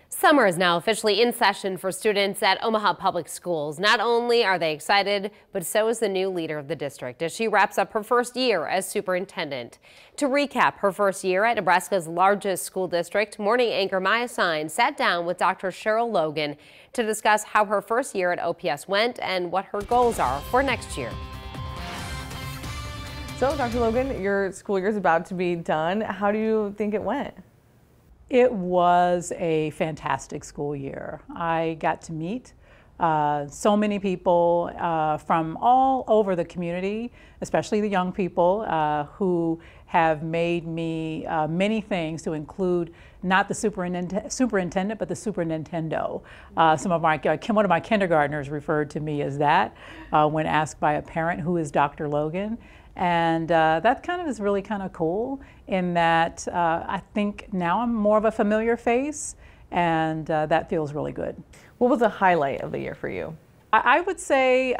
Summer is now officially in session for students at Omaha Public Schools. Not only are they excited, but so is the new leader of the district as she wraps up her first year as superintendent. To recap her first year at Nebraska's largest school district, morning anchor Maya Sine sat down with Dr. Cheryl Logan to discuss how her first year at OPS went and what her goals are for next year. So, Dr. Logan, your school year is about to be done. How do you think it went? It was a fantastic school year. I got to meet so many people from all over the community, especially the young people who have made me many things, to include not the superintendent, but the super Nintendo. One of my kindergartners referred to me as that when asked by a parent, who is Dr. Logan. And that kind of is really kind of cool in that I think now I'm more of a familiar face, and that feels really good. What was the highlight of the year for you? I would say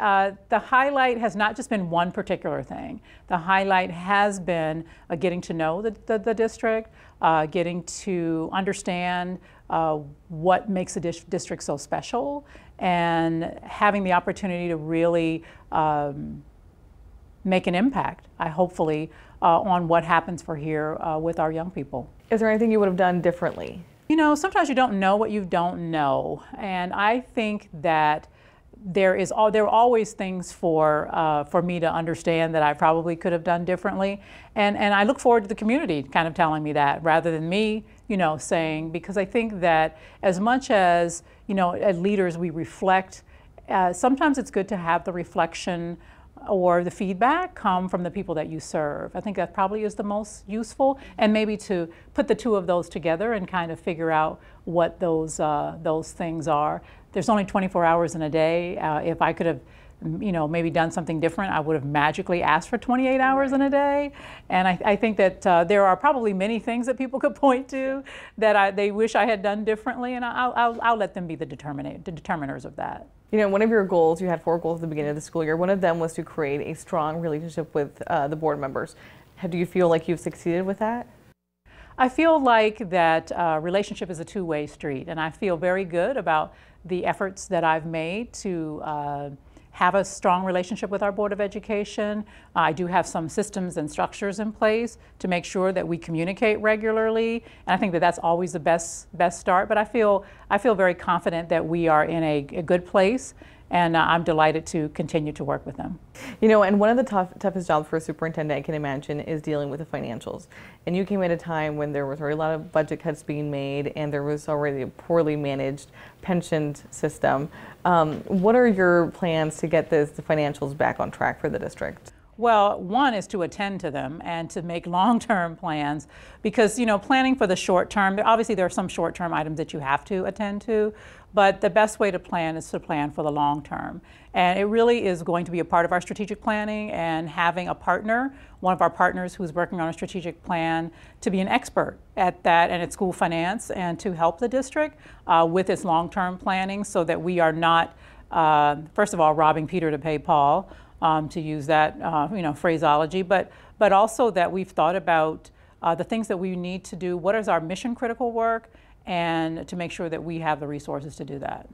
the highlight has not just been one particular thing. The highlight has been getting to know the district, getting to understand what makes the district so special, and having the opportunity to really make an impact, hopefully, on what happens for here with our young people. Is there anything you would have done differently? You know, sometimes you don't know what you don't know, and I think that there are always things for me to understand that I probably could have done differently, and I look forward to the community kind of telling me that rather than me, saying, because I think that as much as, as leaders we reflect, sometimes it's good to have the reflection or the feedback come from the people that you serve. I think that probably is the most useful, and maybe to put the two of those together and kind of figure out what those things are. There's only 24 hours in a day. If I could have maybe done something different, I would have magically asked for 28 hours in a day. And I think that there are probably many things that people could point to that they wish I had done differently, and I'll let them be the determiners of that. One of your goals, you had 4 goals at the beginning of the school year. One of them was to create a strong relationship with the board members. Do you feel like you've succeeded with that? I feel like that relationship is a two-way street, and I feel very good about the efforts that I've made to have a strong relationship with our Board of Education. I do have some systems and structures in place to make sure that we communicate regularly, and I think that that's always the best start. But I feel very confident that we are in a good place, and I'm delighted to continue to work with them. And one of the toughest jobs for a superintendent, I can imagine, is dealing with the financials. And you came at a time when there was already a lot of budget cuts being made, and there was already a poorly managed pension system. What are your plans to get the financials back on track for the district? Well, one is to attend to them and to make long-term plans, because planning for the short term, obviously there are some short-term items that you have to attend to, but the best way to plan is to plan for the long term. And it really is going to be a part of our strategic planning, and having a partner, one of our partners who's working on a strategic plan, to be an expert at that and at school finance, and to help the district with its long-term planning, so that we are not, first of all, robbing Peter to pay Paul, to use that phraseology, but also that we've thought about the things that we need to do, what is our mission critical work, and to make sure that we have the resources to do that.